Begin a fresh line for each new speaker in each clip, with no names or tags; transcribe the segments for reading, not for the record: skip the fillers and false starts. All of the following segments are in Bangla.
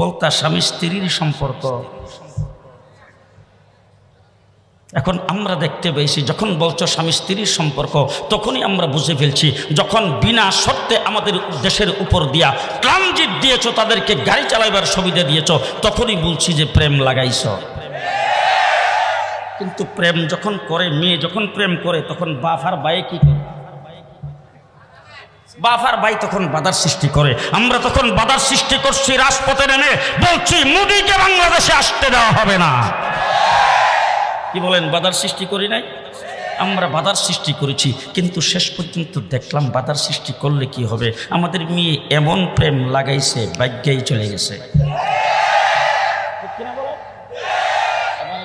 বলতা স্বামী স্ত্রীর সম্পর্ক। এখন আমরা দেখতে পেয়েছি যখন বলছো স্বামী স্ত্রীর সম্পর্ক, তখনই আমরা বুঝে ফেলছি যখন বিনা শর্তে আমাদের দেশের উপর দিয়া ট্রানজিট দিয়েছ, তাদেরকে গাড়ি চালাইবার সুবিধা দিয়েছ, তখনই বলছি যে প্রেম লাগাইছ। কিন্তু প্রেম যখন করে, মেয়ে যখন প্রেম করে, তখন বাপ আর ভাই কি করে? বাপ আর ভাই তখন বাধার সৃষ্টি করে। আমরা তখন বাধার সৃষ্টি করছি, রাজপথে নেমে বলছি মোদিকে বাংলাদেশে আসতে দেওয়া হবে না। কি বলেন, বাধার সৃষ্টি করি নাই? আমরা বাধার সৃষ্টি করেছি, কিন্তু শেষ পর্যন্ত দেখলাম বাধার সৃষ্টি করলে কি হবে। আমাদের মেয়ে এমন প্রেম লাগাইছে, ভাগ্যেই চলে গেছে।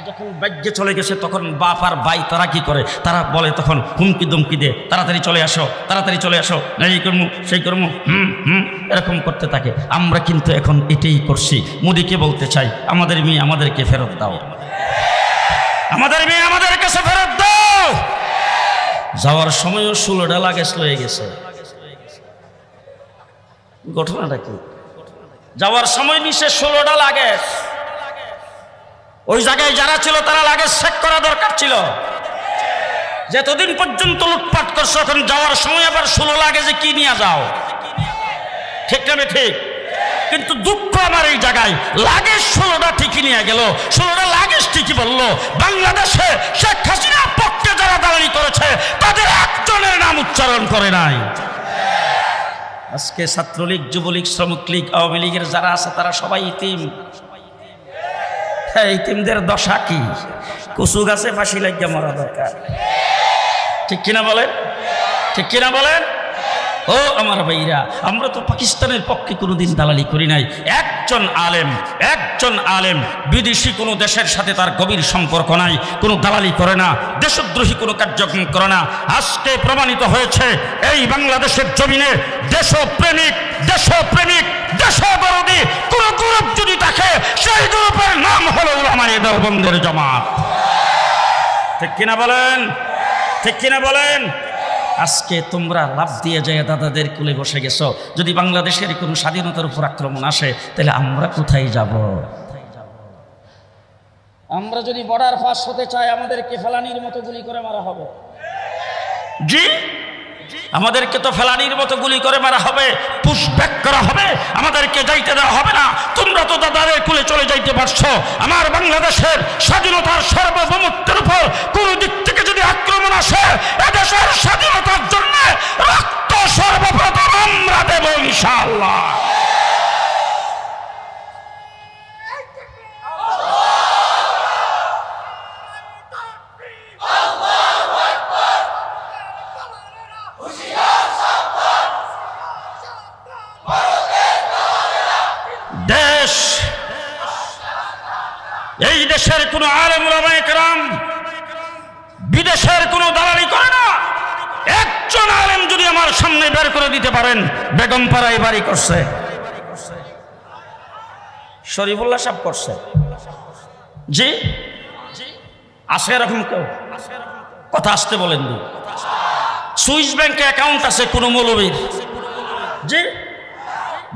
যখন ভাগ্যে চলে গেছে, তখন বাপ আর ভাই তারা কি করে? তারা বলে তখন হুমকি দমকি দে, তাড়াতাড়ি চলে আসো, তাড়াতাড়ি চলে আসো, এই করবো সেই করবো, এরকম করতে থাকে। আমরা কিন্তু এখন এটাই করছি। মোদিকে বলতে চাই, আমাদের মেয়ে আমাদেরকে ফেরত দাও, আমাদের মেয়ে আমাদের কাছে ফেরত দাও। যাওয়ার সময়ও 16টা লাগেজ লয়ে গেছে। ঘটনাটা কি? যাওয়ার সময় নিচে 16টা লাগেজ। ওই জায়গায় যারা ছিল তারা লাগেজ চেক করা দরকার ছিল। যতদিন পর্যন্ত লুটপাট করছো, এখন যাওয়ার সময় আবার 16 লাগেজে কি নিয়ে যাও? ঠিক না ঠিক? কিন্তু দুঃখ আমার এই জায়গায়, লাগেজ 16টা ঠিকই নিয়ে গেল, 16টা লাগেজ ঠিকই বললো। বাংলাদেশে শেখ হাসিনার পক্ষে যারা দালালি করেছে, তাদের একজনের নাম উচ্চারণ করে নাই। আজকে ছাত্রলীগ, যুবলীগ, শ্রমিক লীগ, আওয়ামী লীগের যারা আছে তারা সবাই ইতিম। ইতিমদের দশা কি? কচু গাছে ফাঁসি লাগিয়ে মরা দরকার। ঠিক কিনা বলেন? ঠিক কিনা বলেন? ও আমার ভাইরা, আমরা তো পাকিস্তানের পক্ষে কোনোদিন দালালি করি নাই। একজন আলেম বিদেশি কোনো দেশের সাথে তার গভীর সম্পর্ক নাই, কোনো দালালি করে না, দেশদ্রোহী কোনো কার্যক্রম করে না। আজকে প্রমাণিত হয়েছে এই বাংলাদেশের জমিনে দেশপ্রেমিক দেশবিরোধী কোন গ্রুপ যদি থাকে, সেই গ্রুপের নাম হলো উলামায়ে দেওবন্দের জামাত। ঠিক কিনা বলেন? ঠিক কিনা বলেন? আজকে তোমরা লাভ দিয়ে যায় দাদাদের কুলে বসে গেছো। যদি বাংলাদেশের কোনো স্বাধীনতার উপর আক্রমণ আসে, তাহলে আমরা কোথায় যাব? আমরা যদি বর্ডার পাস হতে চাই, আমাদেরকে ফেলানির মতো গুলি করে মারা হবে। জি, আমাদেরকে তো ফেলানির মতো গুলি করে মারা হবে, পুশব্যাক করা হবে, আমাদেরকে যাইতে দেওয়া হবে না। তোমরা তো দাদাদের কুলে চলে যাইতে পারছো। আমার বাংলাদেশের স্বাধীনতার সার্বভৌমত্বের উপর কোন দিক থেকে যদি আক্রমণ আসে, এদেশের স্বাধীনতার জন্য রক্ত সর্বপ্রথম আমরা দেব ইনশাআল্লাহ। এই দেশের কোন আলেম ওলামায়ে কেরাম বিদেশের কোন দালালি করে না। একজন আলেম যদি আমার সামনে বের করে দিতে পারেন, বেগমপাড়ায় বাড়ি করছে, শরীফুল্লাহ সাহেব করছে, জি আছে এরকম কেউ? কথা আসতে বলেন। সুইস ব্যাংকে অ্যাকাউন্ট আছে কোন মৌলবীর? জি,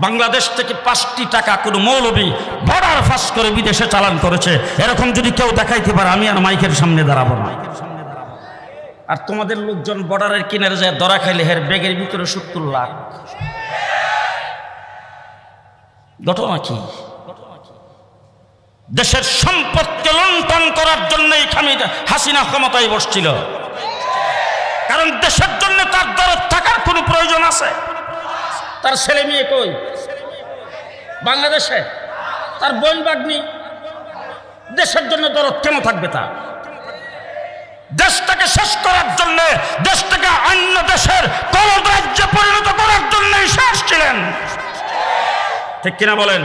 বাংলাদেশ থেকে 5টি টাকা কোন মৌলবী বর্ডার পাস করে বিদেশে চালান করেছে, এরকম যদি কেউ দেখাইতে পারে, আমি আর মাইকের সামনে দাঁড়াবো না। আর তোমাদের লোকজন বর্ডারের কিনারে যায় ধরা খাইলে হের ব্যাগের ভিতরে 70 লাখ। ঘটনা কি? দেশের সম্পদকে লুণ্ঠন করার জন্যই হাসিনা ক্ষমতায় বসছিল। কারণ দেশের জন্য তার দরদ থাকার কোনো প্রয়োজন আছে? তার ছেলে মেয়ে কই? বাংলাদেশে। তার বোন বাগনি? দেশের জন্য দরদ কেন থাকবে? তা দেশটাকে শেষ করার জন্য, দেশটাকে অন্য দেশের কলদ রাজ্যে পরিণত করার জন্যই শেষ ছিলেন। ঠিক কিনা বলেন?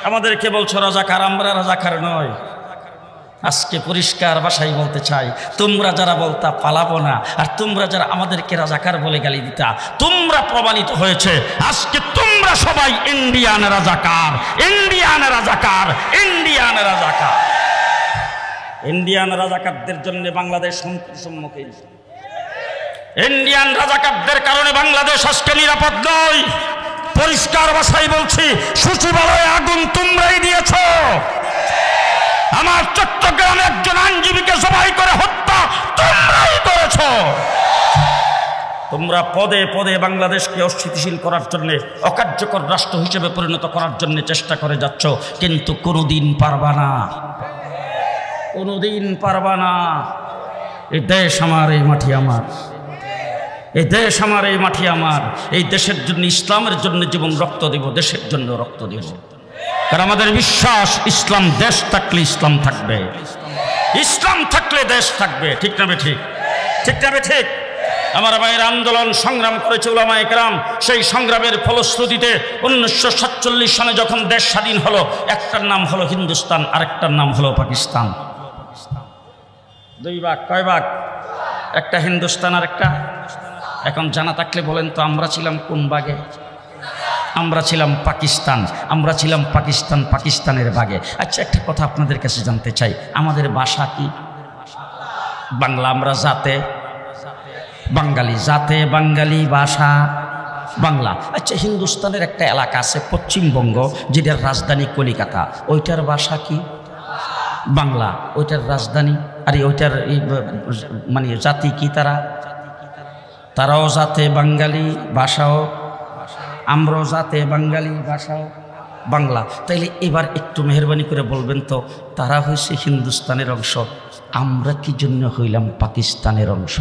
আমাদেরকে বলছো রাজাকার, আমরা রাজাকার নয়। আজকে পরিষ্কার ভাষায় বলতে চাই, তোমরা যারা বলতা পালাবো না, আর তোমরা যারা আমাদেরকে রাজাকার বলে গালি দিতা, তোমরা প্রমাণিত হয়েছে আজকে তোমরা সবাই ইন্ডিয়ান রাজাকার, ইন্ডিয়ান রাজাকার, ইন্ডিয়ান রাজাকার। ইন্ডিয়ান রাজাকারদের জন্য বাংলাদেশ হুমকির সম্মুখীন। ইন্ডিয়ান রাজাকারদের কারণে বাংলাদেশ আজকে নিরাপদ নয়। পরিষ্কার ভাষায় বলছি, সচিবালয়ে আগুন তোমরা পদে পদে বাংলাদেশকে অস্থিতিশীল করার জন্য, অকার্যকর রাষ্ট্র হিসেবে পরিণত করার জন্য চেষ্টা করে যাচ্ছ, কিন্তু কোনোদিন পারবা না, কোনোদিন পারবা না। এই দেশ আমার, এই মাটি আমার, এই দেশ আমার, এই মাটি আমার। এই দেশের জন্য, ইসলামের জন্য জীবন রক্ত দেব, দেশের জন্য রক্ত দেব। কারণ আমাদের বিশ্বাস, ইসলাম দেশ থাকলে ইসলাম থাকবে, ইসলাম থাকলে দেশ থাকবে। ঠিক না ঠিক? ঠিক না ঠিক? আমার ভাইয়ের আন্দোলন সংগ্রাম করেছে উলামায়ে কেরাম। সেই সংগ্রামের ফলশ্রুতিতে 1947 সনে যখন দেশ স্বাধীন হলো, একটার নাম হলো হিন্দুস্তান, আরেকটার নাম হলো পাকিস্তান। দুই ভাগ। কয় ভাগ? একটা হিন্দুস্তান আর একটা। এখন জানা থাকলে বলেন তো, আমরা ছিলাম কোন ভাগে? আমরা ছিলাম পাকিস্তান, আমরা ছিলাম পাকিস্তান, পাকিস্তানের ভাগে। আচ্ছা, একটা কথা আপনাদের কাছে জানতে চাই, আমাদের ভাষা কি? বাংলা। আমরা জাতে বাঙালি, জাতে বাঙালি, ভাষা বাংলা। আচ্ছা, হিন্দুস্তানের একটা এলাকা আছে পশ্চিমবঙ্গ, যেটার রাজধানী কলিকাতা, ওইটার ভাষা কি? বাংলা। ওইটার রাজধানী, আর ওইটার মানে জাতি কি? তারাও জাতে বাঙালি, ভাষাও আমরাও জাতে বাঙালি, ভাষাও বাংলা। তাইলে এবার একটু মেহরবানি করে বলবেন তো, তারা হয়েছে হিন্দুস্তানের অংশ, আমরা কি জন্য হইলাম পাকিস্তানের অংশ?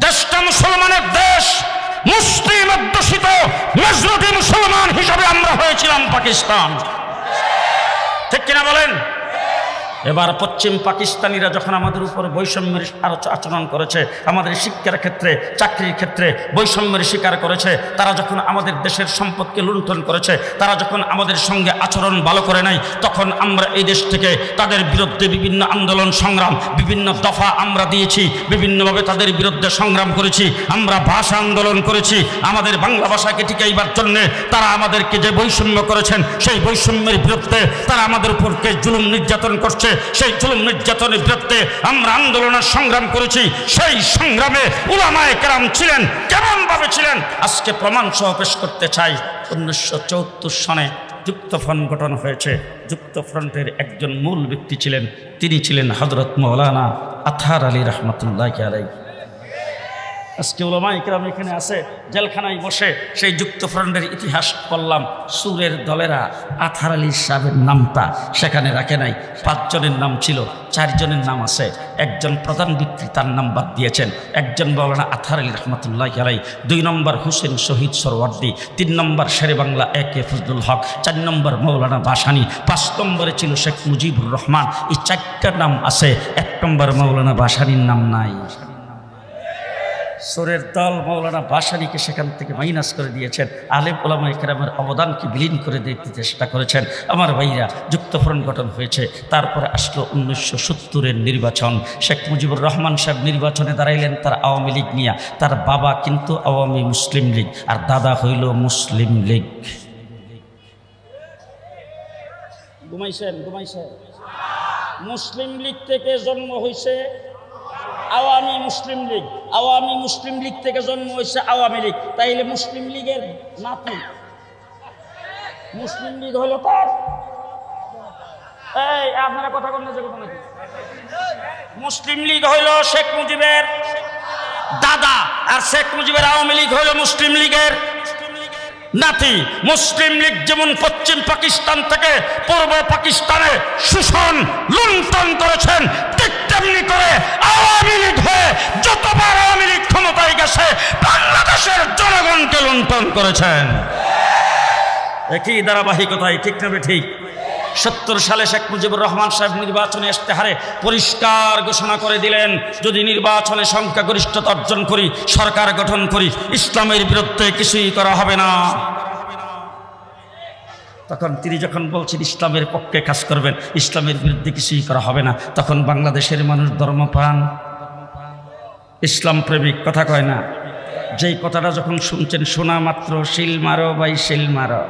দেশটা মুসলমানের দেশ, মুসলিম অধ্যুষিত মেজরিটি মুসলমান হিসাবে আমরা হয়েছিলাম পাকিস্তান। ঠিক কিনা বলেন? এবার পশ্চিম পাকিস্তানিরা যখন আমাদের উপর বৈষম্যের আচরণ করেছে, আমাদের শিক্ষার ক্ষেত্রে, চাকরির ক্ষেত্রে বৈষম্যের শিকার করেছে, তারা যখন আমাদের দেশের সম্পদকে লুণ্ঠন করেছে, তারা যখন আমাদের সঙ্গে আচরণ ভালো করে নাই, তখন আমরা এই দেশ থেকে তাদের বিরুদ্ধে বিভিন্ন আন্দোলন সংগ্রাম, বিভিন্ন দফা আমরা দিয়েছি, বিভিন্নভাবে তাদের বিরুদ্ধে সংগ্রাম করেছি। আমরা ভাষা আন্দোলন করেছি, আমাদের বাংলা ভাষাকে টিকাইবার জন্যে তারা আমাদেরকে যে বৈষম্য করেছেন, সেই বৈষম্যের বিরুদ্ধে তারা আমাদের উপরকে জুলুম নির্যাতন করছে, সেই জুলুম নির্যাতনের বিরুদ্ধে আমরা আন্দোলনের সংগ্রাম করেছি। সেই সংগ্রামে উলামায়ে কেরাম ছিলেন, কেমন ভাবে ছিলেন আজকে প্রমাণ সহ পেশ করতে চাই। 1974 সনে যুক্তফ্রন্ট গঠন হয়েছে। যুক্তফ্রন্টের একজন মূল ব্যক্তি ছিলেন, তিনি ছিলেন হযরত মাওলানা আতহার আলী রহমতুল্লাহি আলাইহি। আজকে উলামায়ে কেরাম এখানে আছে, জেলখানায় বসে সেই যুক্তফ্রন্টের ইতিহাস পড়লাম। সুরের দলেরা আতহার আলী সাহেবের নামটা সেখানে রাখে নাই। 5 জনের নাম ছিল, 4 জনের নাম আছে। একজন প্রধান ব্যক্তি, তার নাম বাদ দিয়েছেন। একজন মাওলানা আতহার আলী রহমতুল্লাহি আলাইহি, 2 নম্বর হুসেন শহীদ সরওয়ার্দী, 3 নম্বর শেরে বাংলা একে ফজলুল হক, 4 নম্বর মাওলানা ভাসানী, 5 নম্বরে ছিল শেখ মুজিবুর রহমান। এই 4টা নাম আছে, 1 নম্বর মাওলানা ভাসানীর নাম নাই। সুরের দল মাওলানা ভাসানীকে সেখান থেকে মাইনাস করে দিয়েছেন। আলেম উলামায়ে কেরামের অবদানকে বিলীন করে দিতে চেষ্টা করেছেন। আমার ভাইরা, যুক্তফ্রন্ট গঠন হয়েছে। তারপরে আসলো 1970-এর নির্বাচন। শেখ মুজিবুর রহমান সাহেব নির্বাচনে দাঁড়াইলেন তার আওয়ামী লীগ নিয়ে। তার বাবা কিন্তু আওয়ামী মুসলিম লীগ, আর দাদা হইল মুসলিম লীগ। ঘুমাইছেন? মুসলিম লীগ থেকে জন্ম হয়েছে আওয়ামী মুসলিম লীগ, আওয়ামী মুসলিম লীগ থেকে জন্ম হয়েছে আওয়ামী লীগ। তাইলে মুসলিম লীগের নাতি, মুসলিম লীগ হলো তার। এই আপনারা কথা বলেন যে কথা নাকি? মুসলিম লীগ হইল শেখ মুজিবের দাদা, আর শেখ মুজিবের আওয়ামী লীগ হইল মুসলিম লীগের নাতি। মুসলিম লীগ যেমন পশ্চিম পাকিস্তান থেকে পূর্ব পাকিস্তানে শোষণ লুণ্ঠন করেছেন, ঠিক তেমনি করে আওয়ামী লীগ হয়ে যতবার আওয়ামী লীগ ক্ষমতায় গেছে বাংলাদেশের জনগণকে লুণ্ঠন করেছেন। একই ধারাবাহিকতায়। ঠিক না ঠিক? 70 সালে শেখ মুজিবুর রহমান সাহেব নির্বাচনে ইশতেহারে পরিষ্কার ঘোষণা করে দিলেন, যদি নির্বাচনে সংখ্যাগরিষ্ঠতা অর্জন করি, সরকার গঠন করি, ইসলামের বিরুদ্ধে কিছুই করা হবে না। তখন তিনি যখন বলছেন ইসলামের পক্ষে কাজ করবেন, ইসলামের বিরুদ্ধে কিছুই করা হবে না, তখন বাংলাদেশের মানুষ ধর্মপ্রাণ, ইসলাম প্রেমিক, কথা কয় না? যেই কথাটা যখন শুনছেন, শোনা মাত্র শিল মারো ভাই, শিল মারো,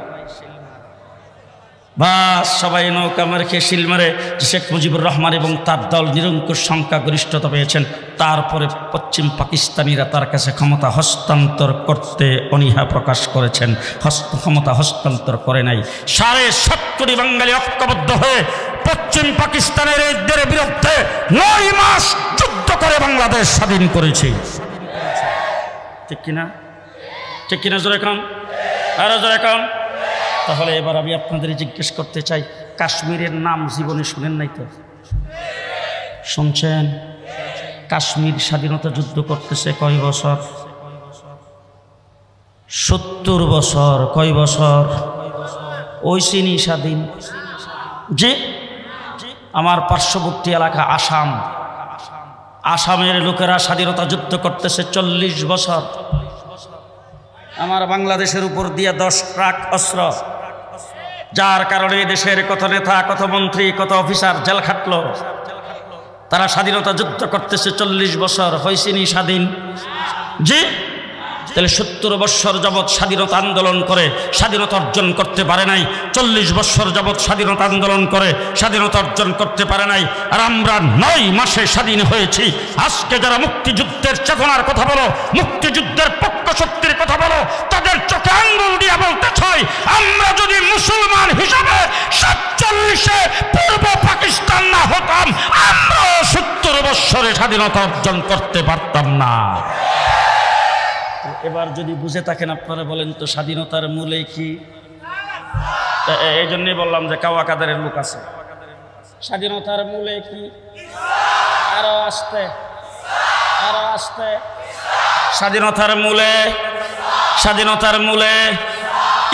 বাস সবাই নৌকা মারে খেয়ে শিল মারে। শেখ মুজিবুর রহমান এবং তার দল নিরঙ্কুশ সংখ্যাগরিষ্ঠতা পেয়েছেন। তারপরে পশ্চিম পাকিস্তানিরা তার কাছে ক্ষমতা হস্তান্তর করতে অনীহা প্রকাশ করেছেন, ক্ষমতা হস্তান্তর করে নাই। 7.5 কোটি বাঙালি ঐক্যবদ্ধ হয়ে পশ্চিম পাকিস্তানের এদের বিরুদ্ধে 9 মাস যুদ্ধ করে বাংলাদেশ স্বাধীন করেছি। ঠিক কিনা? ঠিক কিনা? জোরে কম, আরো জোরে কম। তাহলে এবার আমি আপনাদের জিজ্ঞেস করতে চাই, কাশ্মীরের নাম জীবনে শুনেন নাই তো? শুনছেন? কাশ্মীর স্বাধীনতা যুদ্ধ করতেছে কয় বছর? 70 বছর। কয় বছর? ওই চিনি স্বাধীন। জি, আমার পার্শ্ববর্তী এলাকা আসাম, আসামের লোকেরা স্বাধীনতা যুদ্ধ করতেছে 40 বছর। আমার বাংলাদেশের উপর দিয়ে 10 ট্রাক অস্ত্র, যার কারণে দেশের কত নেতা, কত মন্ত্রী, কত অফিসার জেল খাটলো। তারা স্বাধীনতা যুদ্ধ করতেছে 40 বছর। হয়েছিনি স্বাধীন? জি। তাহলে 70 বছর যাবৎ স্বাধীনতা আন্দোলন করে স্বাধীনতা অর্জন করতে পারে নাই, 40 বছর যাবৎ স্বাধীনতা আন্দোলন করে স্বাধীনতা অর্জন করতে পারে নাই, আর আমরা 9 মাসে স্বাধীন হয়েছি। আজকে যারা মুক্তিযুদ্ধের চেতনার কথা বলো, মুক্তিযুদ্ধের পক্ষ শক্তির কথা বলো, তাদের চোখে আঙ্গুল দিয়ে বলতে চাই, আমরা যদি মুসলমান হিসাবে 47-এ পূর্ব পাকিস্তান না হতাম, আমরা 70 বছরে স্বাধীনতা অর্জন করতে পারতাম না। এবার যদি বুঝে থাকেন আপনারা বলেন তো স্বাধীনতার মূলে কি? এই জন্যই বললাম যে কাওয়া কাদারের লোক আছে। স্বাধীনতার মূলে কি? আরো আসতে, আরো আসতে। স্বাধীনতার মূলে, স্বাধীনতার মূলে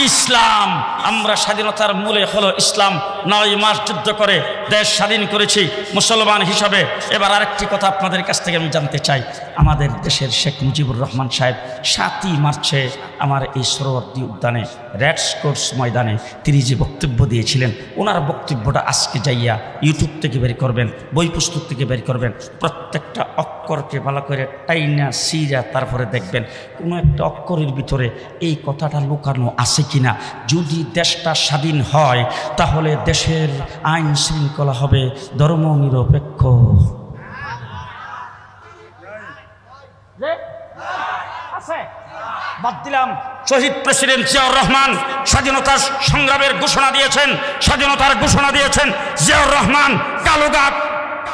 ইসলাম। আমরা স্বাধীনতার মূলে হলো ইসলাম। 9 মাস যুদ্ধ করে দেশ স্বাধীন করেছি মুসলমান হিসাবে। এবার আরেকটি কথা আপনাদের কাছ থেকে আমি জানতে চাই, আমাদের দেশের শেখ মুজিবুর রহমান সাহেব 7ই মার্চে আমার এই সরোবর্তী উদ্যানে রেডস কোর্স ময়দানে তিনি যে বক্তব্য দিয়েছিলেন, ওনার বক্তব্যটা আজকে যাইয়া ইউটিউব থেকে বের করবেন, বই পুস্তক থেকে বের করবেন, প্রত্যেকটা অক্ষরকে ভালো করে টাইনা সিরা তারপরে দেখবেন কোনো একটা অক্ষরের ভিতরে এই কথাটা লুকানো আছে কিনা। যদি দেশটা স্বাধীন হয় তাহলে দেশের আইন শৃঙ্খলা হবে ধর্মনিরপেক্ষ। বাদ দিলাম শহীদ প্রেসিডেন্ট জিয়াউর রহমান স্বাধীনতার সংগ্রামের ঘোষণা দিয়েছেন, স্বাধীনতার ঘোষণা দিয়েছেন জিয়াউর রহমান কালুঘাট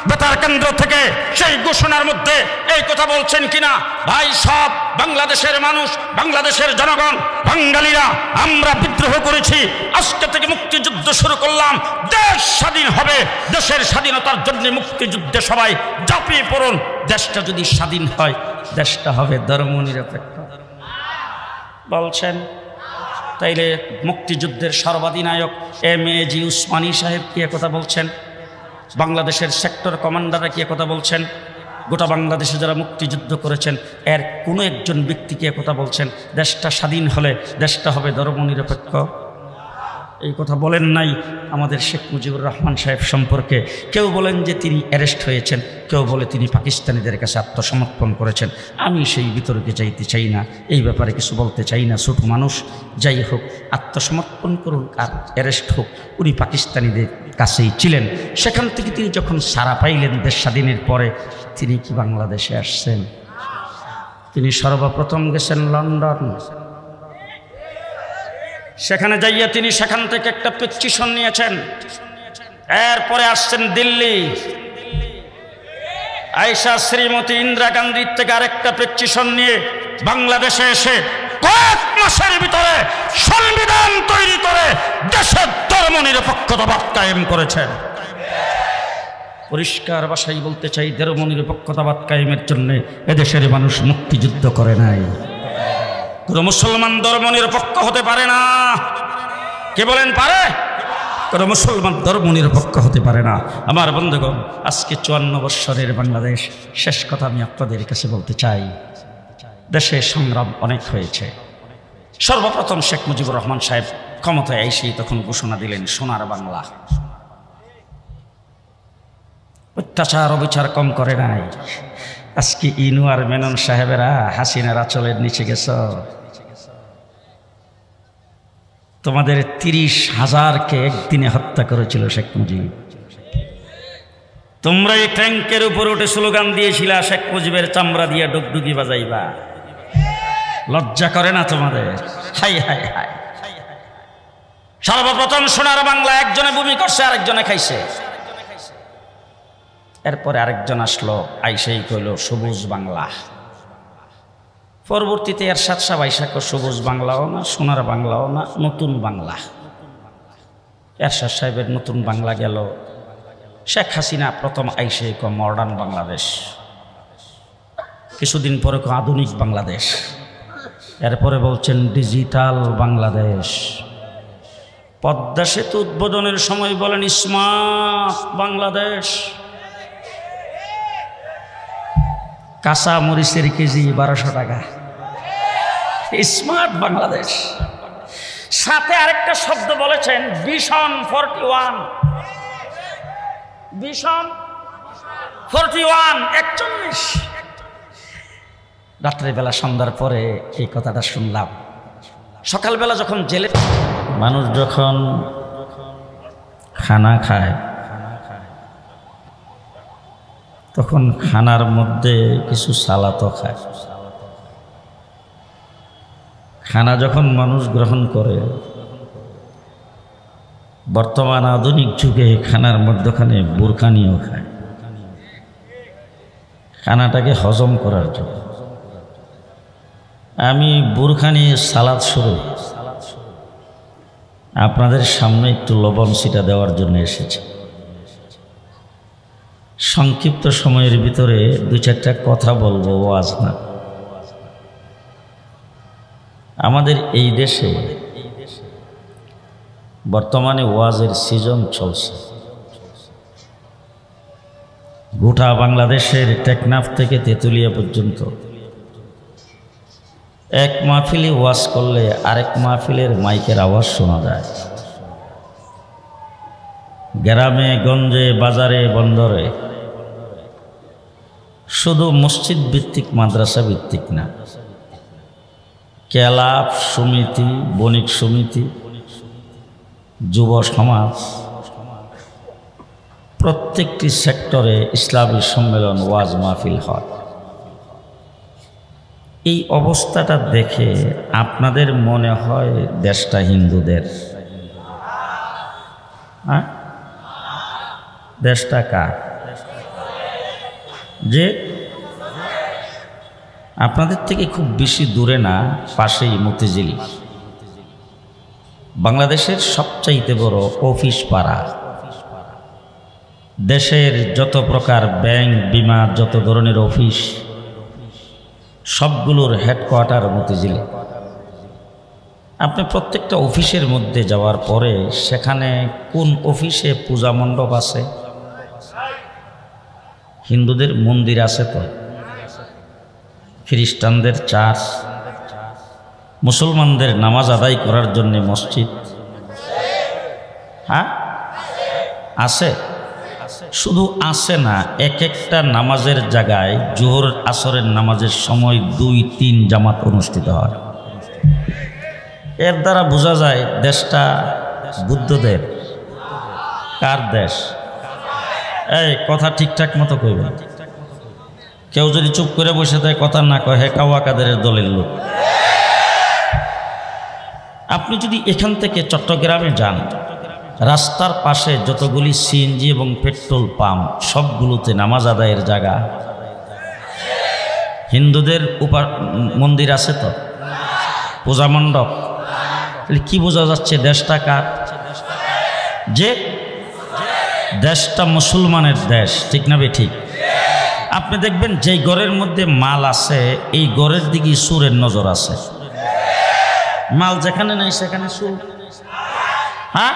বেতার কেন্দ্র থেকে। সেই ঘোষণার মধ্যে এই কথা বলছেন কিনা, ভাই সব বাংলাদেশের মানুষ, বাংলাদেশের জনগণ, বাঙালিরা আমরা বিদ্রোহ করেছি, আজকে থেকে মুক্তিযুদ্ধ শুরু করলাম, দেশ স্বাধীন হবে, দেশের স্বাধীনতার জন্য মুক্তিযুদ্ধে সবাই ঝাঁপিয়ে পড়ুন। দেশটা যদি স্বাধীন হয় দেশটা হবে ধর্মনিরপেক্ষ বলছেন। তাইলে মুক্তিযুদ্ধের সর্বাধিনায়ক এম.এ.জি. উসমানী সাহেব কি কথা বলছেন? বাংলাদেশের সেক্টর কমান্ডাররা কি কথা বলছেন? গোটা বাংলাদেশে যারা মুক্তিযুদ্ধ করেছেন এর কোনো একজন ব্যক্তি কি কথা বলছেন দেশটা স্বাধীন হলে দেশটা হবে ধর্মনিরপেক্ষ? এই কথা বলেন নাই আমাদের শেখ মুজিবুর রহমান সাহেব সম্পর্কে। কেউ বলেন যে তিনি অ্যারেস্ট হয়েছেন, কেউ বলে তিনি পাকিস্তানিদের কাছে আত্মসমর্পণ করেছেন। আমি সেই বিতর্কে যাইতে চাই না, এই ব্যাপারে কিছু বলতে চাই না। ছোট মানুষ, যাই হোক, আত্মসমর্পণ করুন আর অ্যারেস্ট হোক, উনি পাকিস্তানিদের কাছেই ছিলেন। সেখান থেকে তিনি যখন সাড়া পাইলেন দেশ স্বাধীনের পরে, তিনি কি বাংলাদেশে আসছেন? তিনি সর্বপ্রথম গেছেন লন্ডন। সেখানে যাইয়া তিনি সেখান থেকে একটা পেটিশন নিয়েছেন। এরপরে আসছেন দিল্লি, আয়েশা শ্রীমতী ইন্দিরা গান্ধীর থেকে আরেকটা পেটিশন নিয়ে বাংলাদেশে এসে কয়েক মাসের ভিতরে সংবিধান তৈরি করে দেশের ধর্মনিরপেক্ষতাবাদ কায়েম করেছেন। পরিষ্কার ভাষায় বলতে চাই, ধর্মনিরপেক্ষতাবাদ কায়েমের জন্য এদেশের মানুষ মুক্তিযুদ্ধ করে নাই। কোন মুসলমান ধর্মনিরপেক্ষ হতে পারে না। কে বলেন পারে? কোন মুসলমান ধর্মনিরপেক্ষ হতে পারে না। আমার বন্ধুগণ, আজকে 54 বৎসরের বাংলাদেশ। শেষ কথা আমি আপনাদের কাছে বলতে চাই, দেশে সংগ্রাম অনেক হয়েছে। সর্বপ্রথম শেখ মুজিবুর রহমান সাহেব ক্ষমতায় এসেই তখন ঘোষণা দিলেন সোনার বাংলা। অত্যাচার অবিচার কম করে নাই। আজকে ইনু আর মেনন সাহেবেরা হাসিনার আঁচলের নিচে গেছ। তোমাদের 30,000কে একদিনে হত্যা করেছিল শেখ মুজিব। তোমরা এই ট্যাঙ্কের উপর উঠে স্লোগান দিয়েছিলা শেখ মুজিবের চামড়া দিয়ে ডুগডুগি বাজাইবা। লজ্জা করে না তোমাদের? High high high. সর্বপ্রথম সোনার বাংলা একজনে ভূমি করছে, আরেকজনে খাইছে। এরপরে আরেকজন আসলো, আইসেই কইল সবুজ বাংলা। পরবর্তীতে এরশাদ সাহেব আইসা কো সবুজ বাংলাও না, সোনার বাংলাও না, নতুন বাংলা। এরশাদ সাহেবের নতুন বাংলা গেল। শেখ হাসিনা প্রথম আইসে কো মডার্ন বাংলাদেশ, কিছুদিন পরে কো আধুনিক বাংলাদেশ, এরপরে বলছেন ডিজিটাল বাংলাদেশ। পদ্মা সেতু উদ্বোধনের সময় বলেন স্মার্ট বাংলাদেশ। কাঁচা মরিচের কেজি 1200 টাকা, স্মার্ট বাংলাদেশ। সাথে আরেকটা শব্দ বলেছেন ভিশন 41, ভিশন 41 41। রাত্রেবেলা সন্ধ্যার পরে এই কথাটা শুনলাম। সকালবেলা যখন জেলে মানুষ যখন খানা খায়, তখন খানার মধ্যে কিছু সালাতও খায়। খানা যখন মানুষ গ্রহণ করে, বর্তমান আধুনিক যুগে খানার মধ্যখানে বুরকানিও খায়, খানাটাকে হজম করার জন্য। আমি বুরখানি সালাদ শুরু আপনাদের সামনে একটু লবণ ছিটা দেওয়ার জন্য এসেছি। সংক্ষিপ্ত সময়ের ভিতরে 2-4টা কথা বলবো, ওয়াজ না। আমাদের এই দেশে বর্তমানে ওয়াজের সিজন চলছে। গোটা বাংলাদেশের টেকনাফ থেকে তেঁতুলিয়া পর্যন্ত এক মাহফিলে ওয়াজ করলে আরেক মাহফিলের মাইকের আওয়াজ শোনা যায়। গ্রামে গঞ্জে বাজারে বন্দরে, শুধু মসজিদ ভিত্তিক মাদ্রাসা ভিত্তিক না, ক্লাব সমিতি, বণিক সমিতি, যুব সমাজ, প্রত্যেকটি সেক্টরে ইসলামী সম্মেলন, ওয়াজ মাহফিল হয়। এই অবস্থাটা দেখে আপনাদের মনে হয় দেশটা হিন্দুদের? হ্যাঁ, দেশটা কার? যে আপনাদের থেকে খুব বেশি দূরে না, পাশেই মতিঝিল, বাংলাদেশের সবচাইতে বড় অফিস পাড়া। দেশের যত প্রকার ব্যাংক, বিমা, যত ধরনের অফিস, সবগুলোর হেডকোয়ার্টার মতিঝিলে। আপনি প্রত্যেকটা অফিসের মধ্যে যাওয়ার পরে সেখানে কোন অফিসে পূজা মণ্ডপ আছে? হিন্দুদের মন্দির আছে তো, খ্রিস্টানদের চার্চ, মুসলমানদের নামাজ আদায় করার জন্য মসজিদ, হ্যাঁ আছে। শুধু আছে না, এক একটা নামাজের জায়গায় জোহর আসরের নামাজের সময় 2-3 জামাত অনুষ্ঠিত হয়। এর দ্বারা বোঝা যায় দেশটা বুদ্ধদের। কার দেশ? এই কথা ঠিকঠাক মতো কইবেন। কেউ যদি চুপ করে বসে থাকে, কথা না কয়, হে কাওয়া কাদেরের দলের লোক। আপনি যদি এখান থেকে চট্টগ্রামে যান, রাস্তার পাশে যতগুলি সিএনজি এবং পেট্রোল পাম্প, সবগুলোতে নামাজ আদায়ের জায়গা। হিন্দুদের মন্দির আছে তো, পূজা মণ্ডপ। কি বোঝা যাচ্ছে দেশটা কার? যে দেশটা মুসলমানের দেশ, ঠিক না ঠিক? আপনি দেখবেন যেই ঘরের মধ্যে মাল আছে, এই ঘরের দিকে সুরের নজর আছে। মাল যেখানে নাই সেখানে সুর। হ্যাঁ,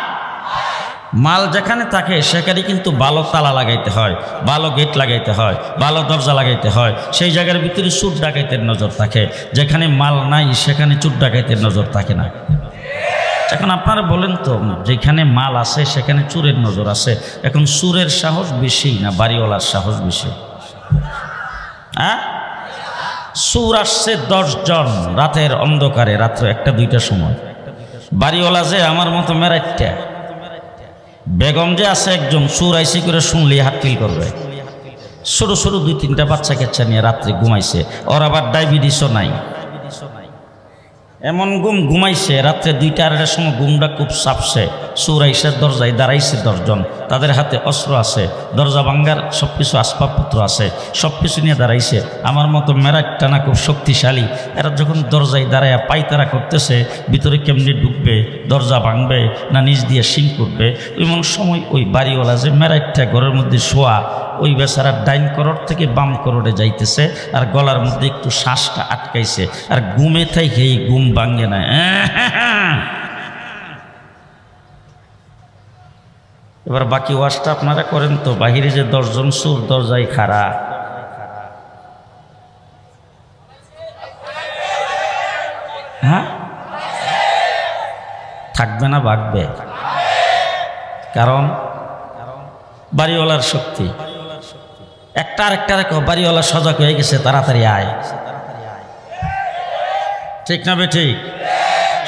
মাল যেখানে থাকে সেখানে কিন্তু ভালো তালা লাগাইতে হয়, ভালো গেট লাগাইতে হয়, ভালো দরজা লাগাইতে হয়। সেই জায়গার ভিতরে চোর ডাকাইতের নজর থাকে। যেখানে মাল নাই সেখানে চোর ডাকাইতের নজর থাকে না। এখন আপনারা বলেন তো, যেখানে মাল আছে সেখানে চোরের নজর আছে, এখন চোরের সাহস বেশি না বাড়িওয়ালার সাহস বেশি? হ্যাঁ, চোর আসছে 10 জন রাতের অন্ধকারে, রাত্র 1-2টার সময়। বাড়িওয়ালা যে আমার মতো মেরাইটা, বেগম যে আছে একজন, চোর আইসি করে শুনলে হাত ফিল করবে। ছোট ছোট 2-3টা বাচ্চা কাচ্চা নিয়ে রাত্রে ঘুমাইছে, ওর আবার ডায়াবেটিসও নাই। এমন ঘুমাইছে রাত্রে 2টা-2টার সময় ঘুমটা খুব চাপছে। চোরাইশের দরজায় দাঁড়াইছে 10 জন, তাদের হাতে অস্ত্র আছে, দরজা ভাঙ্গার সব কিছু আসবাবপত্র আছে, সব কিছু নিয়ে দাঁড়াইছে। আমার মতো মেরাজ টানা খুব শক্তিশালী, এরা যখন দরজায় দাঁড়ায় পায়তারা করতেছে ভিতরে কেমনি ঢুকবে, দরজা ভাঙবে না নিচ দিয়ে শিং করবে, এমন সময় ওই বাড়িওয়ালা যে মেরাজটা ঘরের মধ্যে শোয়া, ওই বেচারা ডাইন করোড় থেকে বাম করোড়ে যাইতেছে, আর গলার মধ্যে একটু শ্বাসটা আটকাইছে, আর ঘুমে থেকে এই ঘুম ভাঙে না। এবার বাকি ওয়াজটা আপনারা করেন তো, বাহিরে যে 10 জন সুর দরজায় খাড়া, হ্যাঁ থাকবে না ভাগবে? কারণ বাড়িওয়ালার শক্তি। একটা আরেকটা রেখো, বাড়িওয়ালা সজাগ হয়ে গেছে, তাড়াতাড়ি আয়। ঠিক না বেঠিক?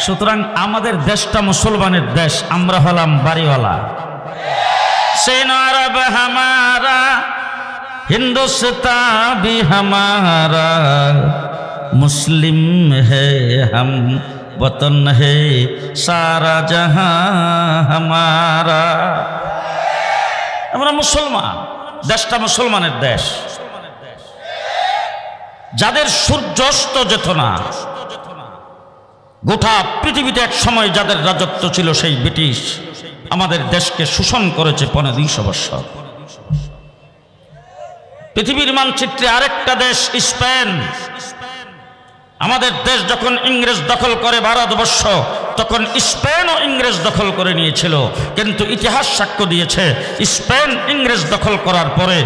সুতরাং আমাদের দেশটা মুসলমানের দেশ, আমরা হলাম বাড়িওয়ালা। সেন আরব হামারা, হিন্দুস্তান ভি হামারা, মুসলিম হে হাম, वतन है सारा जहां हमारा। আমরা মুসলমান, দেশটা মুসলমানের দেশ। যাদের সূর্যাস্ত যেত না, গোটা পৃথিবীতে এক সময় যাদের রাজত্ব ছিল, সেই ব্রিটিশ আমাদের দেশকে শোষণ করেছে 250 বছর। পৃথিবীর মানচিত্রে আরেকটা দেশ স্পেন। আমাদের দেশ যখন ইংরেজ দখল করে ভারতবর্ষ, তখন স্পেনও ইংরেজ দখল করে নিয়েছিল। কিন্তু ইতিহাস সাক্ষ্য দিয়েছে, স্পেন ইংরেজ দখল করার পরে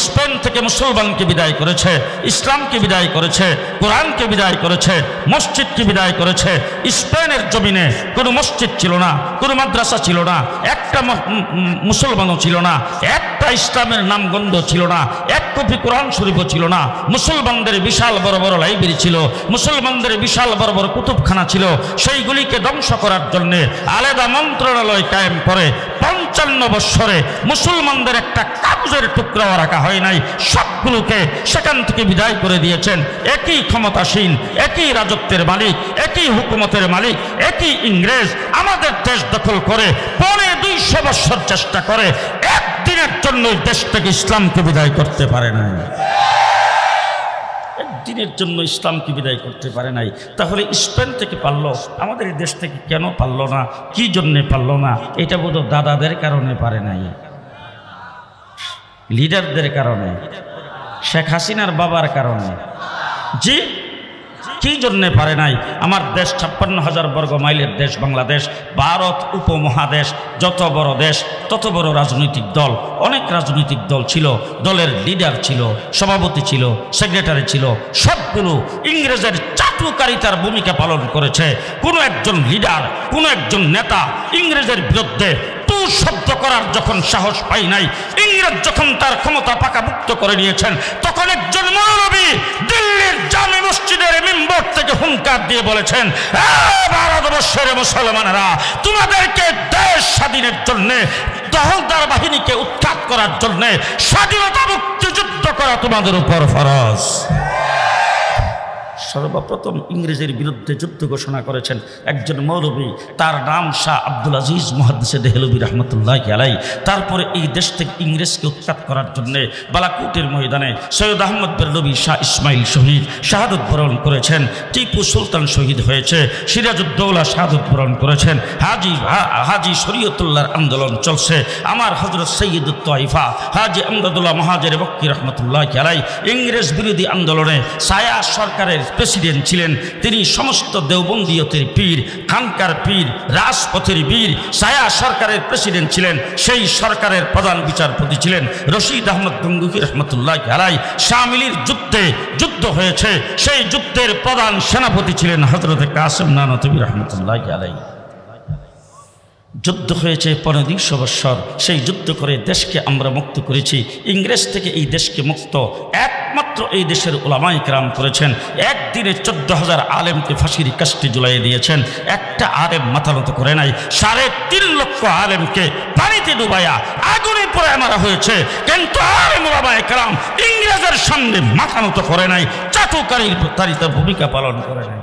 স্পেন থেকে মুসলমানকে বিদায় করেছে, ইসলামকে বিদায় করেছে, কোরআনকে বিদায় করেছে, মসজিদকে বিদায় করেছে। স্পেনের জমিনে কোনো মসজিদ ছিল না, কোনো মাদ্রাসা ছিল না, একটা মুসলমানও ছিল না, একটা ইসলামের নামগন্ধ ছিল না, এক কপি কোরআন শরীফও ছিল না। মুসলমানদের বিশাল বড় বড় লাইব্রেরি ছিল, মুসলমানদের বিশাল বড় বড় কুতুবখানা ছিল। সেইগুলিকে ধ্বংস করার জন্য আলাদা মন্ত্রণালয় কায়েম করে 55 বছরে মুসলমানদের একটা কাগজের টুকরাও রাখা হয় নাই। সবগুলোকে সেখান থেকে বিদায় করে দিয়েছেন। একই ক্ষমতাসীন, একই রাজত্বের মালিক, একই হুকুমতের মালিক, একই ইংরেজ আমাদের দেশ দখল করে 250 বছর চেষ্টা করে, একদিনের জন্য দেশ থেকে ইসলামকে বিদায় করতে পারে না। একদিনের জন্য ইসলামকে বিদায় করতে পারে নাই। তাহলে স্পেন থেকে পারলো, আমাদের দেশ থেকে কেন পারলো না? কি জন্যে পারলো না? এটা বোধ দাদাদের কারণে পারে নাই, লিডারদের কারণে, শেখ হাসিনার বাবার কারণে। জি, কি জন্যে পারে নাই? আমার দেশ 56,000 বর্গ মাইলের দেশ বাংলাদেশ, ভারত উপমহাদেশ। যত বড় দেশ তত বড় রাজনৈতিক দল, অনেক রাজনৈতিক দল ছিল, দলের লিডার ছিল, সভাপতি ছিল, সেক্রেটারি ছিল, সবগুলো ইংরেজের চাটুকারিতার ভূমিকা পালন করেছে। কোনো একজন লিডার, কোনো একজন নেতা ইংরেজের বিরুদ্ধে টু শব্দ করার যখন সাহস পাই নাই, ইংরেজ যখন তার ক্ষমতা পাকাভুক্ত করে নিয়েছেন, তখন একজন মৌলবী দিল্লির জামে মসজিদের মিম্বর থেকে হুঙ্কার দিয়ে বলেছেন, ভারতবর্ষের মুসলমানেরা, তোমাদেরকে দেশ স্বাধীনের জন্য, দখলদার বাহিনীকে উৎখাত করার জন্য, স্বাধীনতা মুক্তিযুদ্ধ করা তোমাদের উপর ফরজ। সর্বপ্রথম ইংরেজের বিরুদ্ধে যুদ্ধ ঘোষণা করেছেন একজন মৌলবী, তার নাম শাহ আব্দুল আজিজ মুহাদ্দিসে দেহলভী রহমতুল্লাহ আলাই। তারপরে এই দেশ থেকে ইংরেজকে উৎখাত করার জন্য বালাকোটের ময়দানে সৈয়দ আহমদ বেরলভী শাহ ইসমাইল শহীদ শাহাদত বরণ করেছেন, টিপু সুলতান শহীদ হয়েছে, সিরাজউদ্দৌলা শাহাদত বরণ করেছেন, হাজি শরীয়তুল্লাহর আন্দোলন চলছে, আমার হযরত সৈয়দুত তাইফা হাজি আমদাদুল্লাহ মহাজের বক্কি রহমতুল্লাহ আলাই ইংরেজ বিরোধী আন্দোলনে সায়া সরকারের প্রেসিডেন্ট ছিলেন। তিনি সমস্ত দেওবন্দীয়তের পীর, খানকার পীর, রাজপথের বীর। সায়া সরকারের প্রেসিডেন্ট ছিলেন, সেই সরকারের প্রধান বিচারপতি ছিলেন রশিদ আহমদ গঙ্গুহি রহমতুল্লাহ আলাই। শামিলির যুদ্ধ হয়েছে, সেই যুদ্ধের প্রধান সেনাপতি ছিলেন হযরত কাসেম নানতবী রহমতুল্লাহ আলাই। যুদ্ধ হয়েছে 1500 বছর, সেই যুদ্ধ করে দেশকে আমরা মুক্ত করেছি। ইংরেজ থেকে এই দেশকে মুক্ত একমাত্র এই দেশের উলামায়ে কেরাম করেছেন। একদিনে 14,000 আলেমকে ফাঁসির কাস্টে ঝুলাইয়ে দিয়েছেন, একটা আলেম মাথা নত করে নাই। 3.5 লক্ষ আলেমকে পানিতে ডুবাইয়া আগুনে পড়ে মারা হয়েছে, কিন্তু আলেম উলামায়ে কেরাম ইংরেজের সামনে মাথা নত করে নাই, চাটুকারিতার ভূমিকা পালন করে নাই।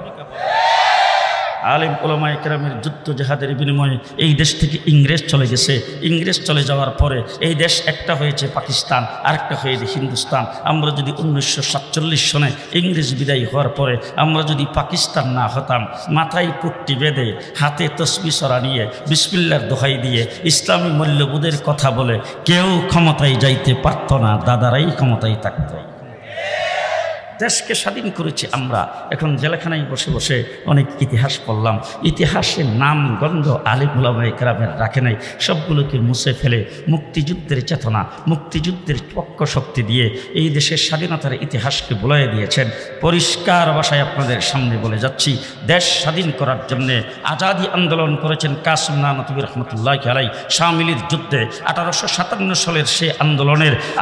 আলেম ওলামায়ে কেরামের যুদ্ধ জেহাদের বিনিময়ে এই দেশ থেকে ইংরেজ চলে গেছে। ইংরেজ চলে যাওয়ার পরে এই দেশ একটা হয়েছে পাকিস্তান, আরেকটা হয়েছে হিন্দুস্তান। আমরা যদি 1947 সনে ইংরেজ বিদায় হওয়ার পরে আমরা যদি পাকিস্তান না হতাম, মাথায় পট্টি বেঁধে হাতে তসবিহ সরা নিয়ে বিসমিল্লাহর দোহাই দিয়ে ইসলামী মূল্যবোধের কথা বলে কেউ ক্ষমতায় যাইতে পারত না, দাদারাই ক্ষমতায় থাকত। দেশকে স্বাধীন করেছি আমরা। এখন জেলখানায় বসে বসে অনেক ইতিহাস পড়লাম, ইতিহাসের নাম গন্ধ আলেম ওলামায়ে কেরামের রাখে নাই, সবগুলোকে মুছে ফেলে মুক্তিযুদ্ধের চেতনা, মুক্তিযুদ্ধের পক্ষ শক্তি দিয়ে এই দেশের স্বাধীনতার ইতিহাসকে বলে দিয়েছেন। পরিষ্কার ভাষায় আপনাদের সামনে বলে যাচ্ছি, দেশ স্বাধীন করার জন্যে আজাদি আন্দোলন করেছেন কাসিম নানতুবি রহমতুল্লাহ আলাই। শামিলির যুদ্ধে 1857 সালের সে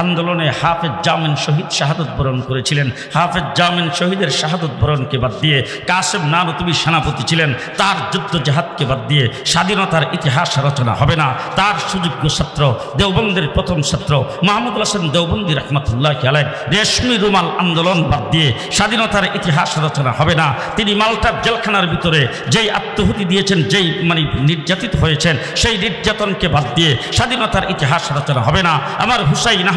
আন্দোলনে হাফেজ জামিন শহীদ শাহাদত বরণ করেছিলেন। হাফেজ জামিন শহীদের শাহাদত বরণকে বাদ দিয়ে কাসিম নানতুবি সেনাপতি ছিলেন। তার যুদ্ধ জেহাদকে বাদ দিয়ে স্বাধীনতার ইতিহাস রচনা হবে না। তার সুযোগ্য ছাত্র দেওবন্দের প্রথম ছাত্র মাহমুদুল হাসান দেওবন্দি রহমতুল্লাহ আলাই রেশমি রুমাল আন্দোলন বাদ দিয়ে স্বাধীনতার ইতিহাস রচনা হবে না। তিনি মাল্টার জেলখানার ভিতরে যেই আত্মহুতি দিয়েছেন, যেই নির্যাতিত হয়েছেন, সেই নির্যাতনকে বাদ দিয়ে স্বাধীনতার ইতিহাস রচনা হবে না। আমার হুসাইন